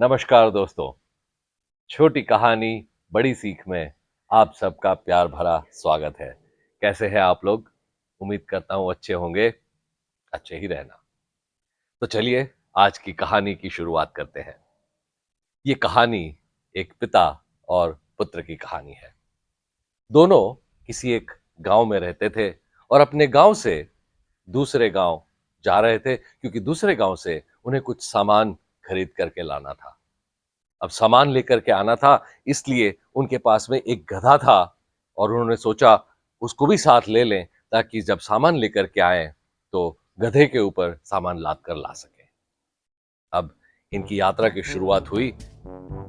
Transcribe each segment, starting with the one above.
नमस्कार दोस्तों। छोटी कहानी बड़ी सीख में आप सबका प्यार भरा स्वागत है। कैसे हैं आप लोग? उम्मीद करता हूं अच्छे होंगे, अच्छे ही रहना। तो चलिए आज की कहानी की शुरुआत करते हैं। ये कहानी एक पिता और पुत्र की कहानी है। दोनों किसी एक गांव में रहते थे और अपने गांव से दूसरे गांव जा रहे थे क्योंकि दूसरे गांव से उन्हें कुछ सामान खरीद करके लाना था। अब सामान लेकर के आना था, इसलिए उनके पास में एक गधा था और उन्होंने सोचा उसको भी साथ ले लें ताकि जब सामान लेकर के आए तो गधे के ऊपर सामान लाद कर ला सके। अब इनकी यात्रा की शुरुआत हुई।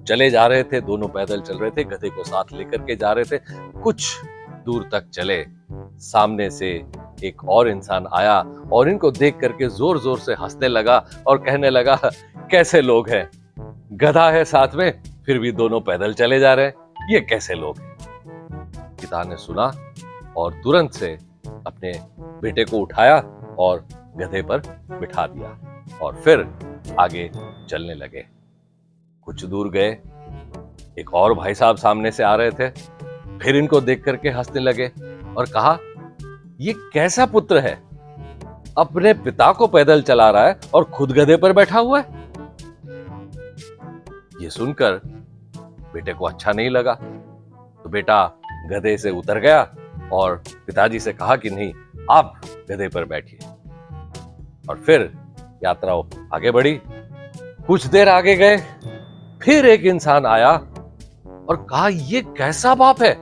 चले जा रहे थे, दोनों पैदल चल रहे थे, गधे को साथ लेकर के जा रहे थे। कुछ दूर तक चले, सामने से एक और इंसान आया और इनको देख करके जोर जोर से हंसने लगा और कहने लगा, कैसे लोग हैं, गधा है साथ में, फिर भी दोनों पैदल चले जा रहे हैं, ये कैसे लोग हैं। पिता ने सुना और तुरंत से अपने बेटे को उठाया और गधे पर बिठा दिया और फिर आगे चलने लगे। कुछ दूर गए, एक और भाई साहब सामने से आ रहे थे, फिर इनको देख करके हंसने लगे और कहा, ये कैसा पुत्र है, अपने पिता को पैदल चला रहा है और खुद गधे पर बैठा हुआ है। ये सुनकर बेटे को अच्छा नहीं लगा, तो बेटा गधे से उतर गया और पिताजी से कहा कि नहीं, आप गधे पर बैठिए। और फिर यात्रा आगे बढ़ी। कुछ देर आगे गए, फिर एक इंसान आया और कहा, ये कैसा बाप है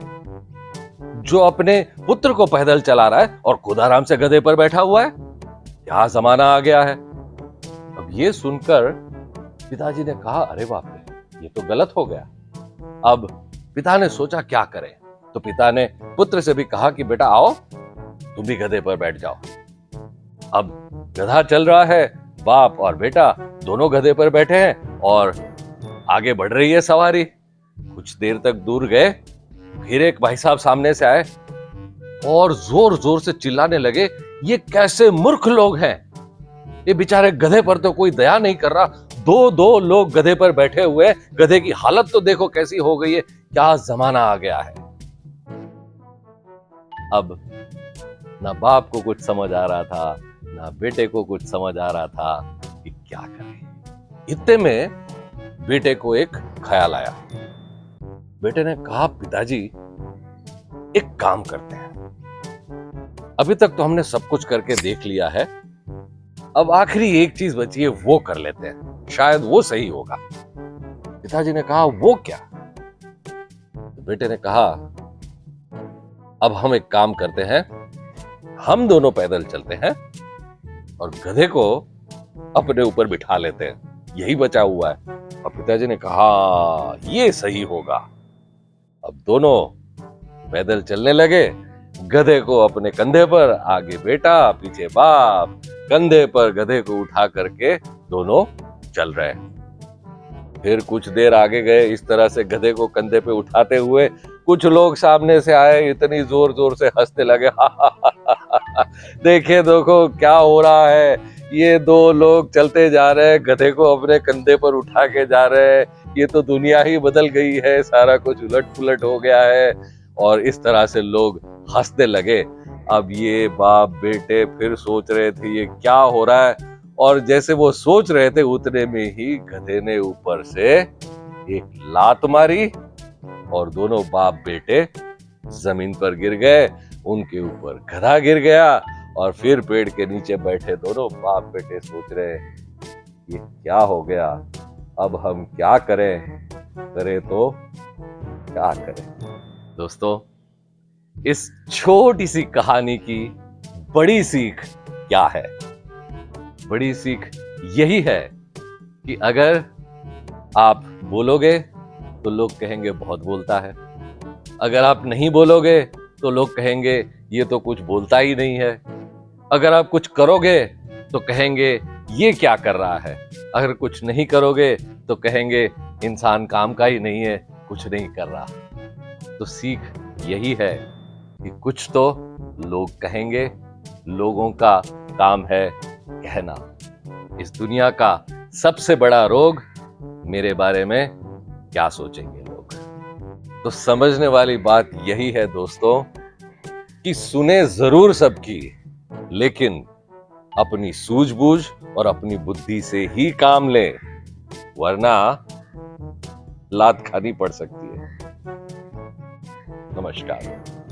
जो अपने पुत्र को पैदल चला रहा है और खुद आराम से गधे पर बैठा हुआ है, क्या जमाना आ गया है। अब ये सुनकर पिताजी ने कहा, अरे बाप रे, ये तो गलत हो गया। अब पिता ने सोचा क्या करें, तो पिता ने पुत्र से भी कहा कि बेटा आओ, तुम भी गधे पर बैठ जाओ। अब गधा चल रहा है, बाप और बेटा दोनों गधे पर बैठे हैं और आगे बढ़ रही है सवारी। कुछ देर तक दूर गए, फिर एक भाई साहब सामने से आए और जोर जोर से चिल्लाने लगे, ये कैसे मूर्ख लोग हैं, ये बेचारे गधे पर तो कोई दया नहीं कर रहा, दो दो लोग गधे पर बैठे हुए, गधे की हालत तो देखो कैसी हो गई है, क्या जमाना आ गया है। अब ना बाप को कुछ समझ आ रहा था, ना बेटे को कुछ समझ आ रहा था कि क्या करें। इतने में बेटे को एक ख्याल आया। बेटे ने कहा, पिताजी एक काम करते हैं, अभी तक तो हमने सब कुछ करके देख लिया है, अब आखिरी एक चीज बची है, वो कर लेते हैं, शायद वो सही होगा। पिताजी ने कहा, वो क्या? तो बेटे ने कहा, अब हम एक काम करते हैं, हम दोनों पैदल चलते हैं और गधे को अपने ऊपर बिठा लेते हैं, यही बचा हुआ है। और पिताजी ने कहा, ये सही होगा। अब दोनों पैदल चलने लगे, गधे को अपने कंधे पर, आगे बेटा पीछे बाप, कंधे पर गधे को उठा करके दोनों चल रहे। फिर कुछ देर आगे गए, इस तरह से गधे को कंधे पे उठाते हुए कुछ लोग सामने से आए, इतनी जोर जोर से हंसने लगे, देखे देखो क्या हो रहा है, ये दो लोग चलते जा रहे हैं, गधे को अपने कंधे पर उठा के जा रहे हैं, ये तो दुनिया ही बदल गई है, सारा कुछ उलट पुलट हो गया है। और इस तरह से लोग हंसने लगे। अब ये बाप बेटे फिर सोच रहे थे ये क्या हो रहा है, और जैसे वो सोच रहे थे उतने में ही गधे ने ऊपर से एक लात मारी और दोनों बाप बेटे जमीन पर गिर गए, उनके ऊपर गधा गिर गया और फिर पेड़ के नीचे बैठे दोनों बाप बेटे सोच रहे, ये क्या हो गया, अब हम क्या करें, करें तो क्या करें। दोस्तों, इस छोटी सी कहानी की बड़ी सीख क्या है? बड़ी सीख यही है कि अगर आप बोलोगे तो लोग कहेंगे बहुत बोलता है, अगर आप नहीं बोलोगे तो लोग कहेंगे ये तो कुछ बोलता ही नहीं है, अगर आप कुछ करोगे तो कहेंगे ये क्या कर रहा है, अगर कुछ नहीं करोगे तो कहेंगे इंसान काम का ही नहीं है, कुछ नहीं कर रहा। तो सीख यही है कि कुछ तो लोग कहेंगे, लोगों का काम है कहना। इस दुनिया का सबसे बड़ा रोग मेरे बारे में क्या सोचेंगे लोग। तो समझने वाली बात यही है दोस्तों कि सुने जरूर सबकी, लेकिन अपनी सूझबूझ और अपनी बुद्धि से ही काम लें, वरना लात खानी पड़ सकती है। नमस्कार।